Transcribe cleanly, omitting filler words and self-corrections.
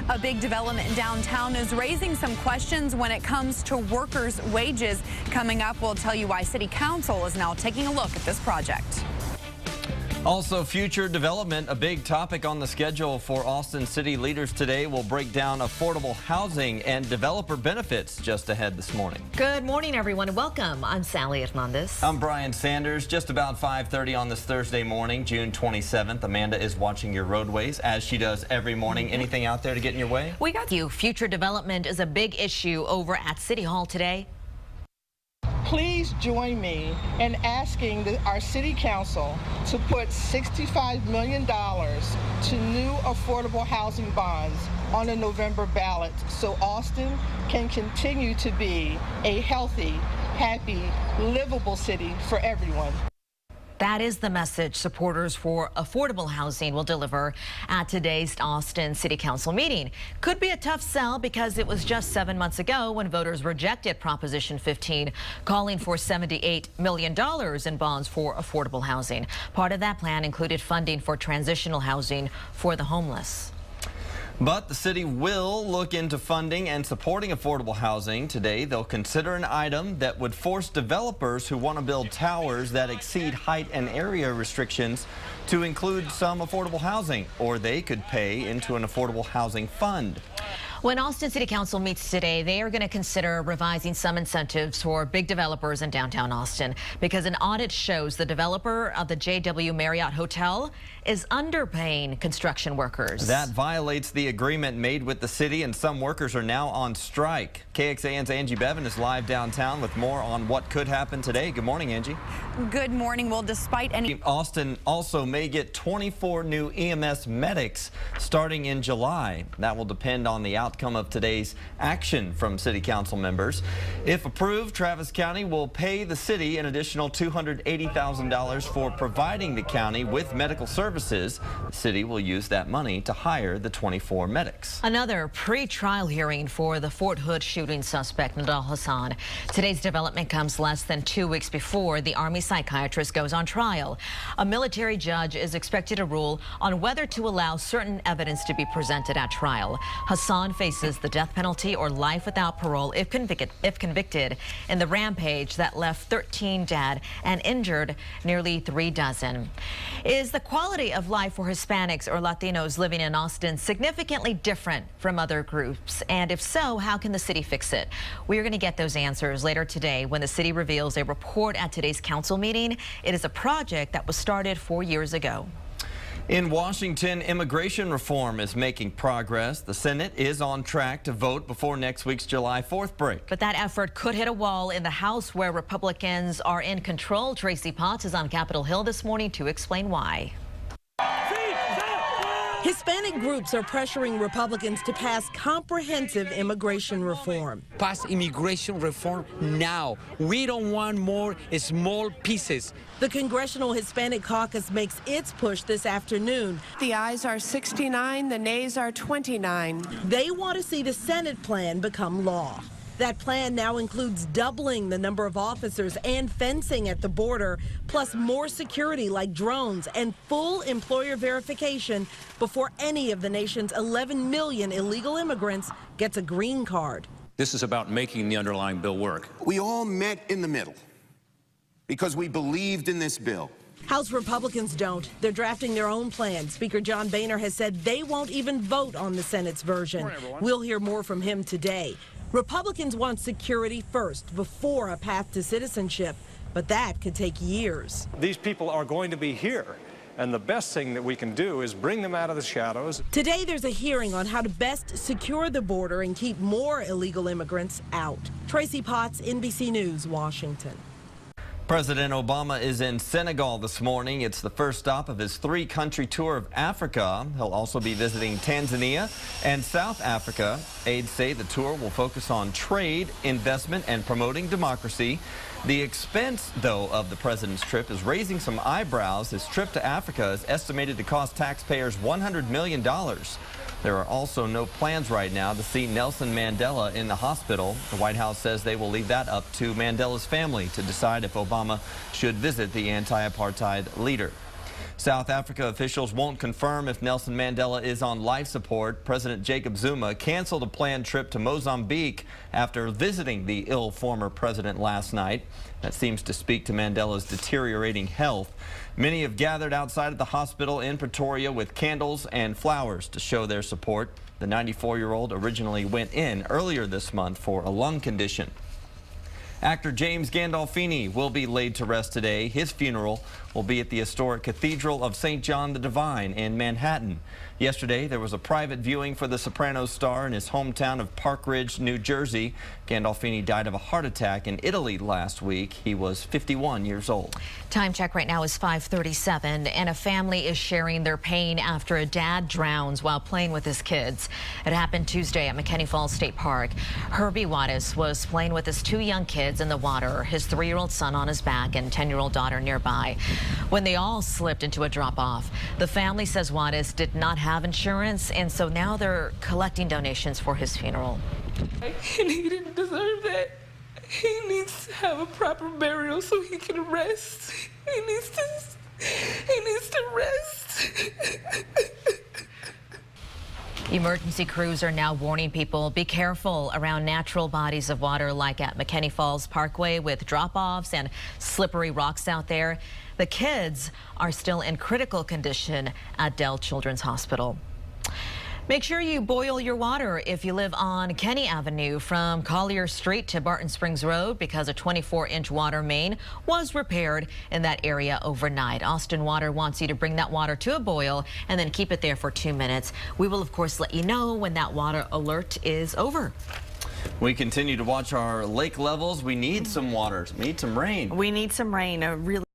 A big development in downtown is raising some questions when it comes to workers' wages. Coming up, we'll tell you why City Council is now taking a look at this project. Also, future development, a big topic on the schedule for Austin city leaders today. We'll break down affordable housing and developer benefits just ahead this morning. Good morning, everyone, and welcome. I'm Sally Hernandez. I'm Brian Sanders. Just about 5:30 on this Thursday morning, June 27th. Amanda is watching your roadways, as she does every morning. Anything out there to get in your way? We got you. Future development is a big issue over at City Hall today. Please join me in asking our City Council to put $65 million to new affordable housing bonds on a November ballot so Austin can continue to be a healthy, happy, livable city for everyone. That is the message supporters for affordable housing will deliver at today's Austin City Council meeting. Could be a tough sell because it was just 7 months ago when voters rejected Proposition 15, calling for $78 million in bonds for affordable housing. Part of that plan included funding for transitional housing for the homeless. But the city will look into funding and supporting affordable housing. Today, they'll consider an item that would force developers who want to build towers that exceed height and area restrictions to include some affordable housing, or they could pay into an affordable housing fund. When Austin City Council meets today, they are going to consider revising some incentives for big developers in downtown Austin because an audit shows the developer of the JW Marriott Hotel is underpaying construction workers. That violates the agreement made with the city, and some workers are now on strike. KXAN's Angie Bevan is live downtown with more on what could happen today. Good morning, Angie. Good morning. Well, despite any... Austin also may get 24 new EMS medics starting in July. That will depend on the outcome of today's action from City Council members. If approved, Travis County will pay the city an additional $280,000 for providing the county with medical services. The city will use that money to hire the 24 medics. Another pre-trial hearing for the Fort Hood shooting suspect, Nadal Hassan. Today's development comes less than 2 weeks before the Army psychiatrist goes on trial. A military judge is expected to rule on whether to allow certain evidence to be presented at trial. Hassan faces the death penalty or life without parole if convicted in the rampage that left 13 dead and injured nearly 3 dozen. Is the quality of life for Hispanics or Latinos living in Austin significantly different from other groups? And if so, how can the city fix it? We are going to get those answers later today when the city reveals a report at today's council meeting. It is a project that was started 4 years ago. In Washington, immigration reform is making progress. The Senate is on track to vote before next week's July 4th break. But that effort could hit a wall in the House where Republicans are in control. Tracy Potts is on Capitol Hill this morning to explain why. Hispanic groups are pressuring Republicans to pass comprehensive immigration reform. Pass immigration reform now. We don't want more small pieces. The Congressional Hispanic Caucus makes its push this afternoon. The ayes are 69, the nays are 29. They want to see the Senate plan become law. That plan now includes doubling the number of officers and fencing at the border, plus more security like drones and full employer verification before any of the nation's 11 million illegal immigrants gets a green card. This is about making the underlying bill work. We all met in the middle because we believed in this bill. House Republicans don't. They're drafting their own plan. Speaker John Boehner has said they won't even vote on the Senate's version. We'll hear more from him today. Republicans want security first before a path to citizenship, but that could take years. These people are going to be here, and the best thing that we can do is bring them out of the shadows. Today there's a hearing on how to best secure the border and keep more illegal immigrants out. Tracy Potts, NBC News, Washington. President Obama is in Senegal this morning. It's the first stop of his 3-country tour of Africa. He'll also be visiting Tanzania and South Africa. Aides say the tour will focus on trade, investment, and promoting democracy. The expense, though, of the president's trip is raising some eyebrows. His trip to Africa is estimated to cost taxpayers $100 million. There are also no plans right now to see Nelson Mandela in the hospital. The White House says they will leave that up to Mandela's family to decide if Obama should visit the anti-apartheid leader. South Africa officials won't confirm if Nelson Mandela is on life support. President Jacob Zuma canceled a planned trip to Mozambique after visiting the ill former president last night. That seems to speak to Mandela's deteriorating health. Many have gathered outside of the hospital in Pretoria with candles and flowers to show their support. The 94-year-old originally went in earlier this month for a lung condition. Actor James Gandolfini will be laid to rest today. His funeral will be at the historic Cathedral of St. John the Divine in Manhattan. Yesterday, there was a private viewing for the Sopranos star in his hometown of Park Ridge, New Jersey. Gandolfini died of a heart attack in Italy last week. He was 51 years old. Time check right now is 5:37, and a family is sharing their pain after a dad drowns while playing with his kids. It happened Tuesday at McKinney Falls State Park. Herbie Wattis was playing with his two young kids in the water, his 3-year-old son on his back and 10-year-old daughter nearby, when they all slipped into a drop-off. The family says Wattis did not have insurance, and so now they're collecting donations for his funeral. And he didn't deserve that. He needs to have a proper burial so he can rest. He needs to rest. Emergency crews are now warning people, be careful around natural bodies of water like at McKinney Falls Parkway with drop-offs and slippery rocks out there. The kids are still in critical condition at Dell Children's Hospital. Make sure you boil your water if you live on Kenny Avenue from Collier Street to Barton Springs Road, because a 24-inch water main was repaired in that area overnight. Austin Water wants you to bring that water to a boil and then keep it there for 2 minutes. We will, of course, let you know when that water alert is over. We continue to watch our lake levels. We need some water. We need some rain. We need some rain.